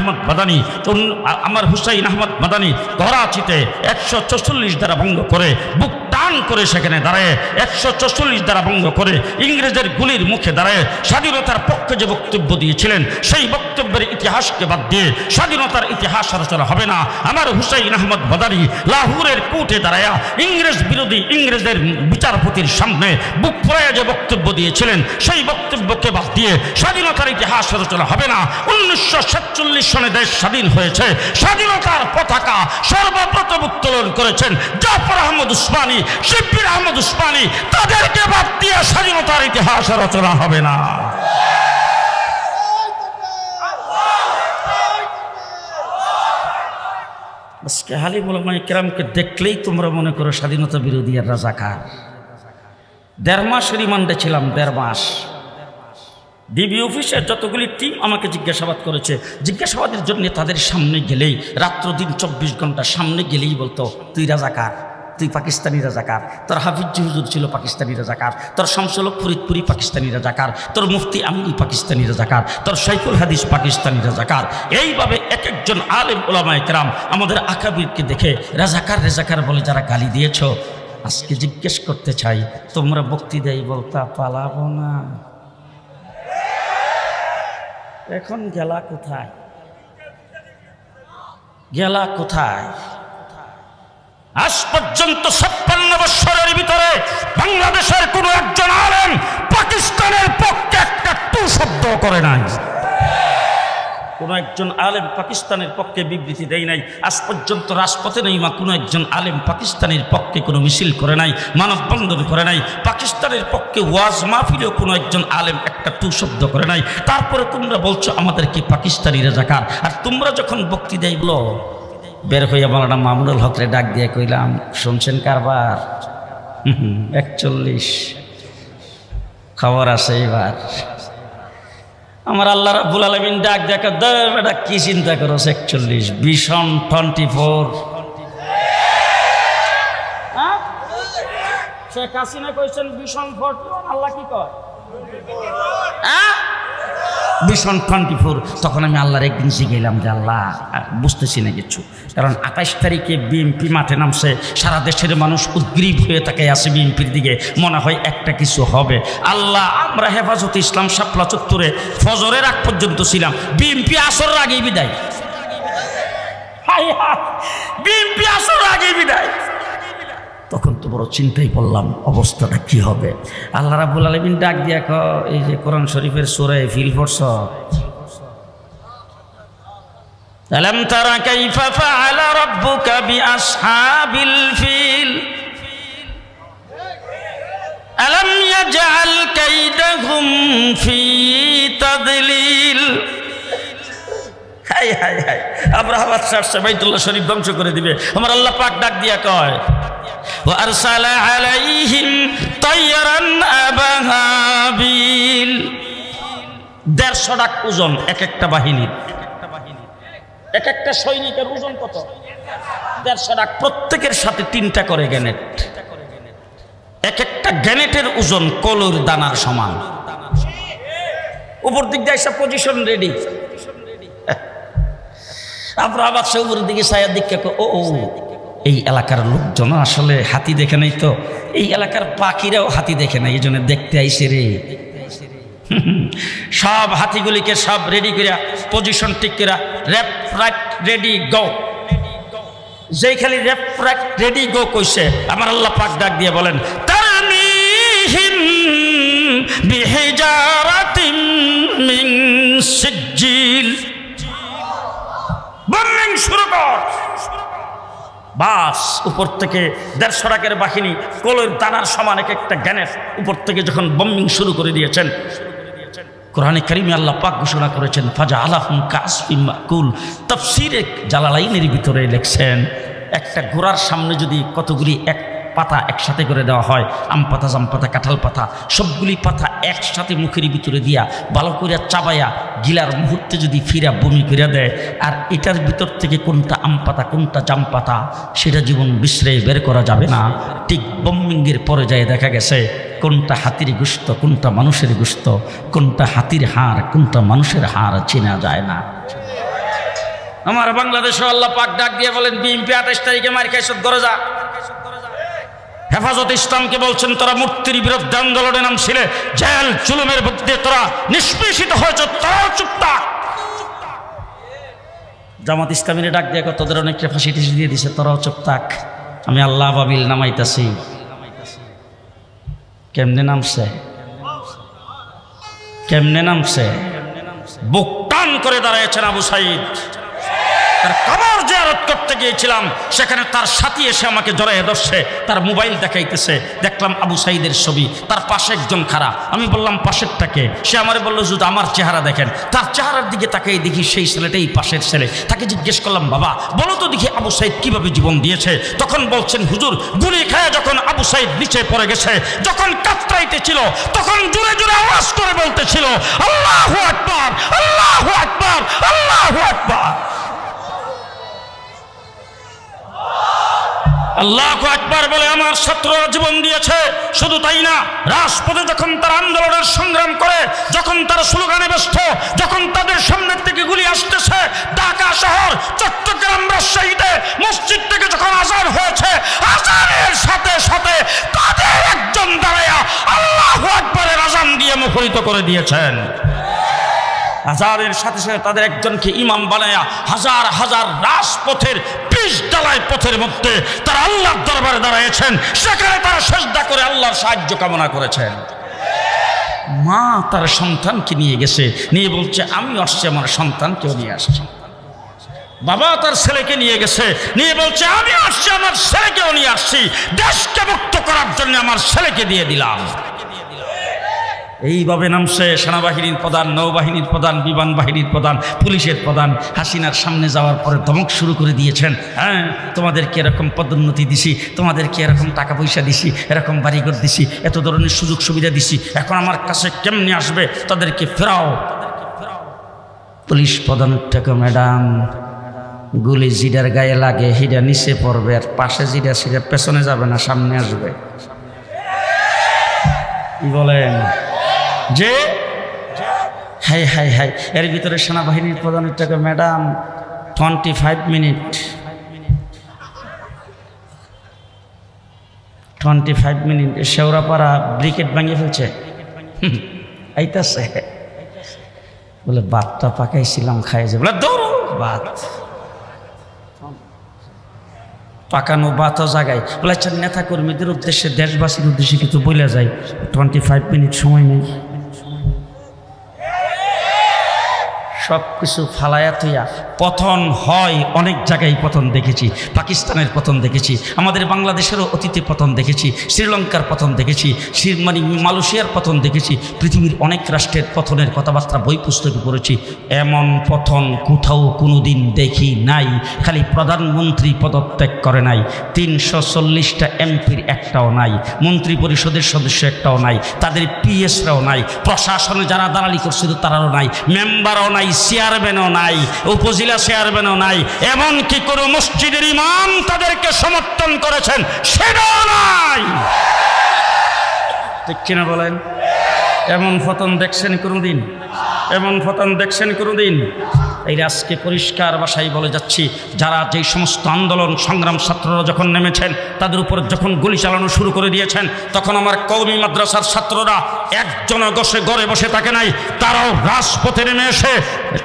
আহমদ মাদানী করাচিতে 144 ধারা ভঙ্গ করে বুক টান করে সেখানে দাঁড়ায় 144 ধারা ভঙ্গ করে ইংরেজের গুলির মুখে দাঁড়ায় স্বাধীনতার পক্ষে যে বক্তব্য দিয়েছিলেন, সেই বক্তব্যের ইতিহাসকে বাদ দিয়ে স্বাধীনতার ইতিহাস রচনা হবে না। আমার হুসাইন আহমদ মাদানী লাহোরের কোর্টে দাঁড়ায়া ইংরেজ বিরোধী ইংরেজদের বিচারপতির সামনে বুক ফুরাইয়া যে বক্তব্য দিয়েছিলেন, সেই বক্তব্যকে বাদ দিয়ে স্বাধীনতার ইতিহাস রচনা হবে না। 1947 সনে দেশ স্বাধীন হয়েছে। স্বাধীনতার পতাকা সর্বপ্রথম উত্তোলন করেছেন জাফর আহমদ উসমানী, শিব্বির আহমদ উসমানী। তাদেরকে বাদ দিয়ে স্বাধীনতার ইতিহাস রচনা হবে না। আজকে আলেম ওলামায়ে কেরামকে দেখলেই তোমরা মনে করো স্বাধীনতা বিরোধী আর রাজাকার। 1.5 মাস রিমান্ডে ছিলাম, 1.5 মাস। ডিবি অফিসের যতগুলি টিম আমাকে জিজ্ঞাসাবাদ করেছে, জিজ্ঞাসাবাদের জন্য তাদের সামনে গেলেই রাত্র দিন 24 ঘন্টা সামনে গেলেই বলতো, তুই রাজাকার, তুই পাকিস্তানি রাজাকার, তোর হাফিজ হুজুর ছিল পাকিস্তানি রাজাকার, তোর শামসুল হক ফরিদপুরি পাকিস্তানি রাজাকার, তোর মুফতি আমিনী পাকিস্তানি রাজাকার, তোর শাইখুল হাদিস পাকিস্তানি রাজাকার। এইভাবে এক একজন আলেম ওলামায়ে কেরাম আমাদের আকাবিরকে দেখে রাজাকার বলে যারা গালি দিয়েছ, আজকে জিজ্ঞেস করতে চাই, তোমরা বক্তৃতাই বলতা পালাবো না, এখন গেলা কোথায়? আজ পর্যন্ত 56 বছরের ভিতরে বাংলাদেশের কোন একজন আলেম পাকিস্তানের পক্ষে একটা টু শব্দ করে নাই। কোন একজন আলেম পাকিস্তানের পক্ষে বিবৃতি দেয় নাই। আজ পর্যন্ত রাজপথে নেই মা কোনো একজন আলেম পাকিস্তানের পক্ষে কোনো মিছিল করে নাই, মানববন্ধন করে নাই। পাকিস্তানের পক্ষে ওয়াজ মাহফিলেও কোনো একজন আলেম একটা টু শব্দ করে নাই। তারপরে তোমরা বলছো আমাদেরকে পাকিস্তানি রাজাকার। আর তোমরা যখন বক্তৃতা বলো, বের হইয়া মাওলানা মামুনুল হকরে ডাক দিয়ে কইলাম, শুনছেন কারবার? 41 খবর আছে এবার। আমার আল্লাহ রাব্বুল আলামিন ডাক দেখা এটা কি চিন্তা করো? 41 ভীষণ 24। শেখ হাসিনা কইছেন ভীষণ 41, আল্লাহ কি কয়? ভীষণ 24। তখন আমি আল্লাহর একদিন শিখাইলাম যে আল্লাহ বুঝতেছি না কিছু, কারণ 28 তারিখে বিএনপি মাঠে নামছে, সারা দেশের মানুষ উদ্গ্রীব হয়ে তাকায় আছে বিএনপির দিকে, মনে হয় একটা কিছু হবে। আল্লাহ, আমরা হেফাজতে ইসলাম শাপলা চত্বরে ফজরের আগ পর্যন্ত ছিলাম, বিএনপি আসরের আগেই বিদায়। বিএনপি আসরের আগেই বিদায়। তখন তো বড় চিন্তাই পড়লাম অবস্থাটা কি হবে। আল্লাহ রাব্বুল আলামিন ডাক দিয়া এই যে কোরআন শরীফের সূরা ফিল পড়ছ, আলাম তারা কাইফা ফাআলা রাব্বুকা বিআসহাবিল ফিল আলাম ইয়াজআল কাইদাহুম ফি তাদলিল। হাই হাই হাই, আব্রাহা বাদশাহ বাইতুল্লাহ শরীফ ধ্বংস করে দিবে। আমার আল্লাহ পাক ডাক দিয়া কয়, وأرسل عليهم طيرا أبابيل। 150 লাখ ওজন এক একটা বাহিনীর, এক একটা সৈনিকের ওজন কত? 150 লাখ। প্রত্যেকের সাথে 3টা করে গ্রেনেড। এক একটা গ্যানেটের ওজন কলুর দানার সমান। উপর দিক দিয়ে সব পজিশন রেডি। আপনার আবার সে উপরের দিকে ছায়ার দিকে ও এই এলাকার লোকজন আসলে হাতি দেখে নাই, তো এই এলাকার পাখিরাও হাতি দেখে নাই, এই জন্য দেখতে আইসে রে। সব হাতিগুলিকে সব রেডি করিয়া পজিশন ঠিক করিয়া রেপ রাইট রেডি গো। যেই খালি রেপ রাইট রেডি গো কইছে, আমার আল্লাহ পাক ডাক দিয়ে বলেন তারমিহিম বিহিজারাতিম মিন সিজ্জিল, বম্বিং শুরু কর। বাস উপর থেকে 150 টাকার বাহিনী কলের দানার সমান এক একটা জ্ঞানের উপর থেকে যখন বম্বিং শুরু করে দিয়েছেন, কোরআনে কারিমে আল্লাহ পাক ঘোষণা করেছেন ফাজা আলাহুম কাসফিম মাকুল। তাফসীরে জালালাইনের ভিতরে লিখছেন একটা ঘোড়ার সামনে যদি কতগুলি এক পাতা একসাথে করে দেওয়া হয়, আম পাতা, জাম পাতা, কাঁঠাল পাতা, সবগুলি পাতা একসাথে মুখের ভিতরে দিয়া ভালো করে চাবাইয়া গিলার মুহূর্তে যদি ফিরা বমি করে দেয়, আর এটার ভিতর থেকে কোনটা আম পাতা কোনটা জাম পাতা সেটা জীবন বিশ্রেয় বের করা যাবে না। ঠিক বম্বিংয়ের পরে যায় দেখা গেছে কোনটা হাতির গোশত কোনটা মানুষের গোশত, কোনটা হাতির হাড় কোনটা মানুষের হাড় চেনা যায় না। আমার বাংলাদেশে আল্লাহ পাক ডাক দিয়ে বলেন বিএনপি 28 তারিখে মার খাইছ ঘরে যা। হেফাজত ইসলামকে বলছেন তোরা মূর্তির বিরুদ্ধে আন্দোলনে নামছিলে, জেল জুলুমের মধ্যে তোরা নিষ্পেষিত হয়েছ, তোরাও চুপ থাক। জামাত ইসলামীর ডাক দিয়ে তোদের অনেকটা ফাঁসি টাসি দিয়ে দিছে, তোরাও চুপ থাক। আমি আল্লাহ বাবিল নামাইতাছি। কেমনে নামছে, কেমনে নামছে? বুক টান করে দাঁড়াইছেন আবু সাইদ। তার কবর জিয়ারত করতে গিয়েছিলাম, সেখানে তার সাথী এসে আমাকে জড়াইয়ে ধরছে, তার মোবাইল দেখাইতেছে, দেখলাম আবু সাইদের ছবি, তার পাশে একজন খাড়া। আমি বললাম পাশেরটাকে, সে আমারে বললো যদি আমার চেহারা দেখেন। তার চেহারার দিকে তাকাই দেখি সেই ছেলেটাই পাশের ছেলে। তাকে জিজ্ঞেস করলাম বাবা বলো তো দেখি আবু সাইদ কিভাবে জীবন দিয়েছে? তখন বলছেন হুজুর গুলি খায় যখন আবু সাইদ নিচে পড়ে গেছে, যখন কাতরাইতে ছিল তখন জোরে জোরে আওয়াজ করে বলতেছিল আল্লাহু আকবার, আল্লাহু আকবার, আল্লাহু আকবার। আল্লাহু আকবার বলে আমার ছাত্ররা জীবন দিয়েছে। শুধু তাই না, রাজপথে যখন তারা আন্দোলনের সংগ্রাম করে, যখন তারা স্লোগানে ব্যস্ত, যখন তাদের সামনের থেকে গুলি আসতেছে, ঢাকা শহর, চট্টগ্রাম, রাজশাহীতে মসজিদ থেকে যখন আজান হয়েছে, আজানের সাথে সাথে তাদের একজন দাঁড়ায়া আল্লাহু আকবারের আজান দিয়ে মুখরিত করে দিয়েছেন। আজানের সাথে সাথে তাদের একজনকে ইমাম বানায়া হাজার হাজার রাজপথের 20 ডালাই পথের মধ্যে তারা আল্লাহর দরবারে দাঁড়াইছেন, সেখানে তারা সিজদা করে আল্লাহর সাহায্য কামনা করেছেন। মা তার সন্তানকে নিয়ে গেছে, নিয়ে বলছে আমি আসছি, আমার সন্তানকেও নিয়ে আসছি। বাবা তার ছেলেকে নিয়ে গেছে, নিয়ে বলছে আমি আসছি, আমার ছেলেকেও নিয়ে আসছি, দেশকে মুক্ত করার জন্য আমার ছেলেকে দিয়ে দিলাম। এইভাবে নামছে সেনাবাহিনীর প্রধান, নৌবাহিনীর প্রধান, বিমান বাহিনীর প্রধান, পুলিশের প্রধান। হাসিনার সামনে যাওয়ার পরে ধমক শুরু করে দিয়েছেন, হ্যাঁ তোমাদেরকে এরকম পদোন্নতি দিছি, তোমাদেরকে এরকম টাকা পয়সা দিছি, এরকম বাড়িঘর দিছি, এত ধরনের সুযোগ সুবিধা দিছি, এখন আমার কাছে কেমনে আসবে, তাদেরকে ফেরাও। পুলিশ প্রধান থেকে ম্যাডাম গুলি জিডার গায়ে লাগে হিডা নিচে পড়বে, আর পাশে জিডা সিডা পেছনে যাবে না, সামনে আসবে। কি বলেন যে হাই হাই হাই। এর ভিতরে সেনাবাহিনীর প্রধানের টাকা madam 25 minute 25 minute Shewrapara briquette ভাঙিয়ে ফেলছে, আইতাছে বলে ভাতটা পাকাইছিলাম খাইছে, বলে দৌড়ো ভাত পাকানো ভাতও জাগায়। বলে আচ্ছা নেতা কর্মীদের উদ্দেশ্যে, দেশবাসীর উদ্দেশ্যে কিছু বলে যায়, 25 মিনিট সময় নেই। সব কিছু ফালায়া থইয়া পতন হয়, অনেক জায়গায় পতন দেখেছি, পাকিস্তানের পতন দেখেছি, আমাদের বাংলাদেশেরও অতীতে পতন দেখেছি, শ্রীলঙ্কার পতন দেখেছি, মালয়েশিয়ার পতন দেখেছি, পৃথিবীর অনেক রাষ্ট্রের পতনের কথাবার্তা বই পুস্তকে পড়েছি। এমন পতন কোথাও কোনোদিন দেখি নাই। খালি প্রধানমন্ত্রী পদত্যাগ করে নাই, 340টা এমপির একটাও নাই, মন্ত্রী পরিষদের সদস্য একটাও নাই, তাদের পিএসরাও নাই, প্রশাসনে যারা দালালি করছিল তারাও নাই, মেম্বারও নাই, চেয়ারম্যানও নাই, উপজেলা চেয়ারম্যানও নাই, এমনকি কোনো মসজিদের ইমাম তাদেরকে সমর্থন করেছেন সেটাও নাই। ঠিক কিনা বলেন? এমন পতন দেখছেন কোনোদিন? এমন পতন দেখছেন কোনোদিন? এই আজকে পরিষ্কার ভাষায় বলে যাচ্ছি, যারা যেই সমস্ত আন্দোলন সংগ্রাম ছাত্ররা যখন নেমেছেন, তাদের উপর যখন গুলি চালানো শুরু করে দিয়েছেন, তখন আমার কওমি মাদ্রাসার ছাত্ররা একজনও ঘরে বসে থাকে নাই। তারাও রাজপথে নেমে এসে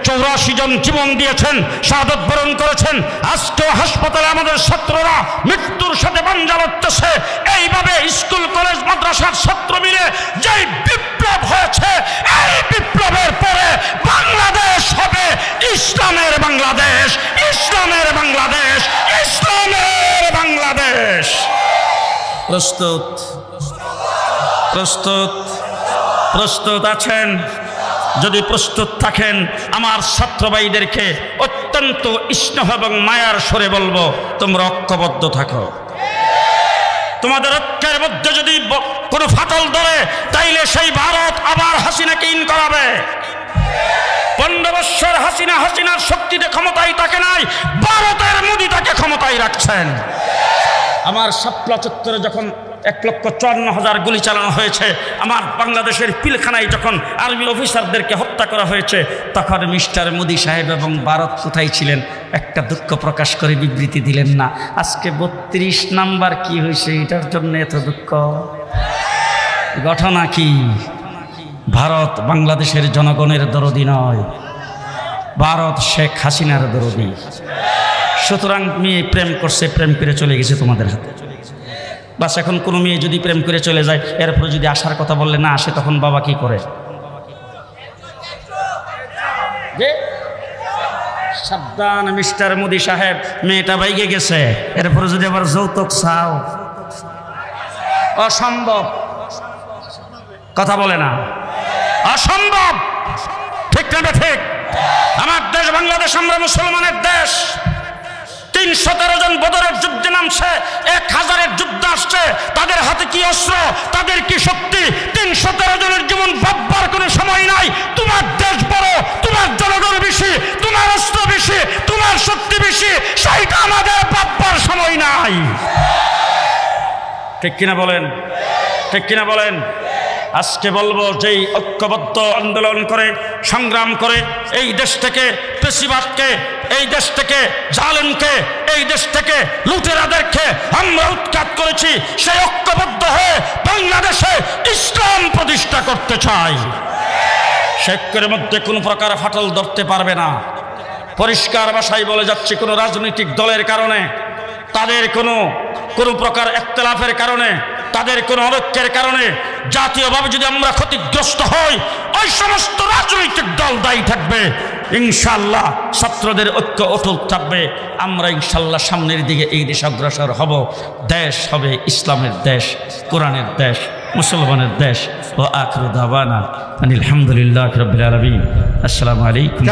84 জন জীবন দিয়েছেন, শাহাদত বরণ করেছেন। আজকেও হাসপাতালে আমাদের ছাত্ররা মৃত্যুর সাথে পাঞ্জা লড়তেছে। এইভাবে স্কুল কলেজ মাদ্রাসার ছাত্র মিলে যেই বিপ্লব হয়েছে, এই বিপ্লবের পরে বাংলাদেশ হবে ইসলামের বাংলাদেশ, ইসলামের বাংলাদেশ, ইসলামের বাংলাদেশ। প্রস্তুত? প্রস্তুত? প্রস্তুত আছেন? যদি প্রস্তুত থাকেন, আমার ছাত্র ভাইদেরকে অত্যন্ত স্নেহ এবং মায়ার স্বরে বলবো, তোমরা ঐক্যবদ্ধ থাকো। তোমাদের ঐক্যের মধ্যে যদি কোনো ফাটল ধরে, তাইলে সেই ভারত আবার হাসিনাকে ইন করাবে। 15 বছর হাসিনার শক্তিতে ক্ষমতায় থাকে নাই, ভারতের মোদি তাকে ক্ষমতায় রাখছেন। আমার শাপলা চত্বরে যখন 1,54,000 গুলি চালানো হয়েছে, আমার বাংলাদেশের পিলখানায় যখন আর্মি অফিসারদেরকে হত্যা করা হয়েছে, তখন মিস্টার মোদি সাহেব এবং ভারত কোথায় ছিলেন? একটা দুঃখ প্রকাশ করে বিবৃতি দিলেন না। আজকে 32 নাম্বার কি হয়েছে, এটার জন্য এত দুঃখ? ঘটনা কি? ভারত বাংলাদেশের জনগণের দরদি নয়, ভারত শেখ হাসিনার দরদি। সুতরাং মেয়ে প্রেম করছে, প্রেম করে চলে গেছে তোমাদের হাতে। বাস এখন কোনো মেয়ে যদি প্রেম করে চলে যায়, এরপরে যদি আসার কথা বললে না আসে, তখন বাবা কি করে? সাবধান মিস্টার মোদি সাহেব, মেয়েটা বাইকে গেছে, এরপরে যদি আবার যৌতুক চাও, অসম্ভব। কথা বলে না, অসম্ভব। ঠিক না ঠিক? আমার দেশ বাংলাদেশ, আমরা মুসলমানের দেশ। 313 জন বদরের যুদ্ধে নামছে, 1000-এর যুদ্ধ আসছে। তাদের হাতে কি অস্ত্র, তাদের কি শক্তি? 313 জনের জীবন ভাববার কোনো সময় নাই। তোমার দেশ বড়, তোমার জনগণ বেশি, তোমার অস্ত্র বেশি, তোমার শক্তি বেশি, সেইটা আমাদের ভাববার সময় নাই। ঠিক কিনা বলেন? ঠিক কিনা বলেন? আজকে বলবো, যেই ঐক্যবদ্ধ আন্দোলন করে সংগ্রাম করে এই দেশ থেকে পেশিবাদকে, এই দেশ থেকে জালেমকে, এই দেশ থেকে লুটেরাদেরকে আমরা উৎখাত করেছি, সেই ঐক্যবদ্ধ হয়ে বাংলাদেশে ইসলাম প্রতিষ্ঠা করতে চাই। শেখের মধ্যে কোনো প্রকার ফাটল ধরতে পারবে না। পরিষ্কার ভাষায় বলে যাচ্ছে, কোনো রাজনৈতিক দলের কারণে, তাদের কোনো প্রকার ইখতিলাফের কারণে, তাদের কোনো অনৈক্যের কারণে জাতীয়ভাবে যদি আমরা ক্ষতিগ্রস্ত হই, ওই সমস্ত রাজনৈতিক দল দায়ী থাকবে। ইনশাআল্লাহ ছাত্রদের ঐক্য অটুট থাকবে। আমরা ইনশাআল্লাহ সামনের দিকে এই দেশ অগ্রসর হব। দেশ হবে ইসলামের দেশ, কোরআনের দেশ, মুসলমানের দেশ। ও আখিরু দাওয়ানা আনিল হামদুলিল্লাহি রাব্বিল আলামিন। আসসালামু আলাইকুম।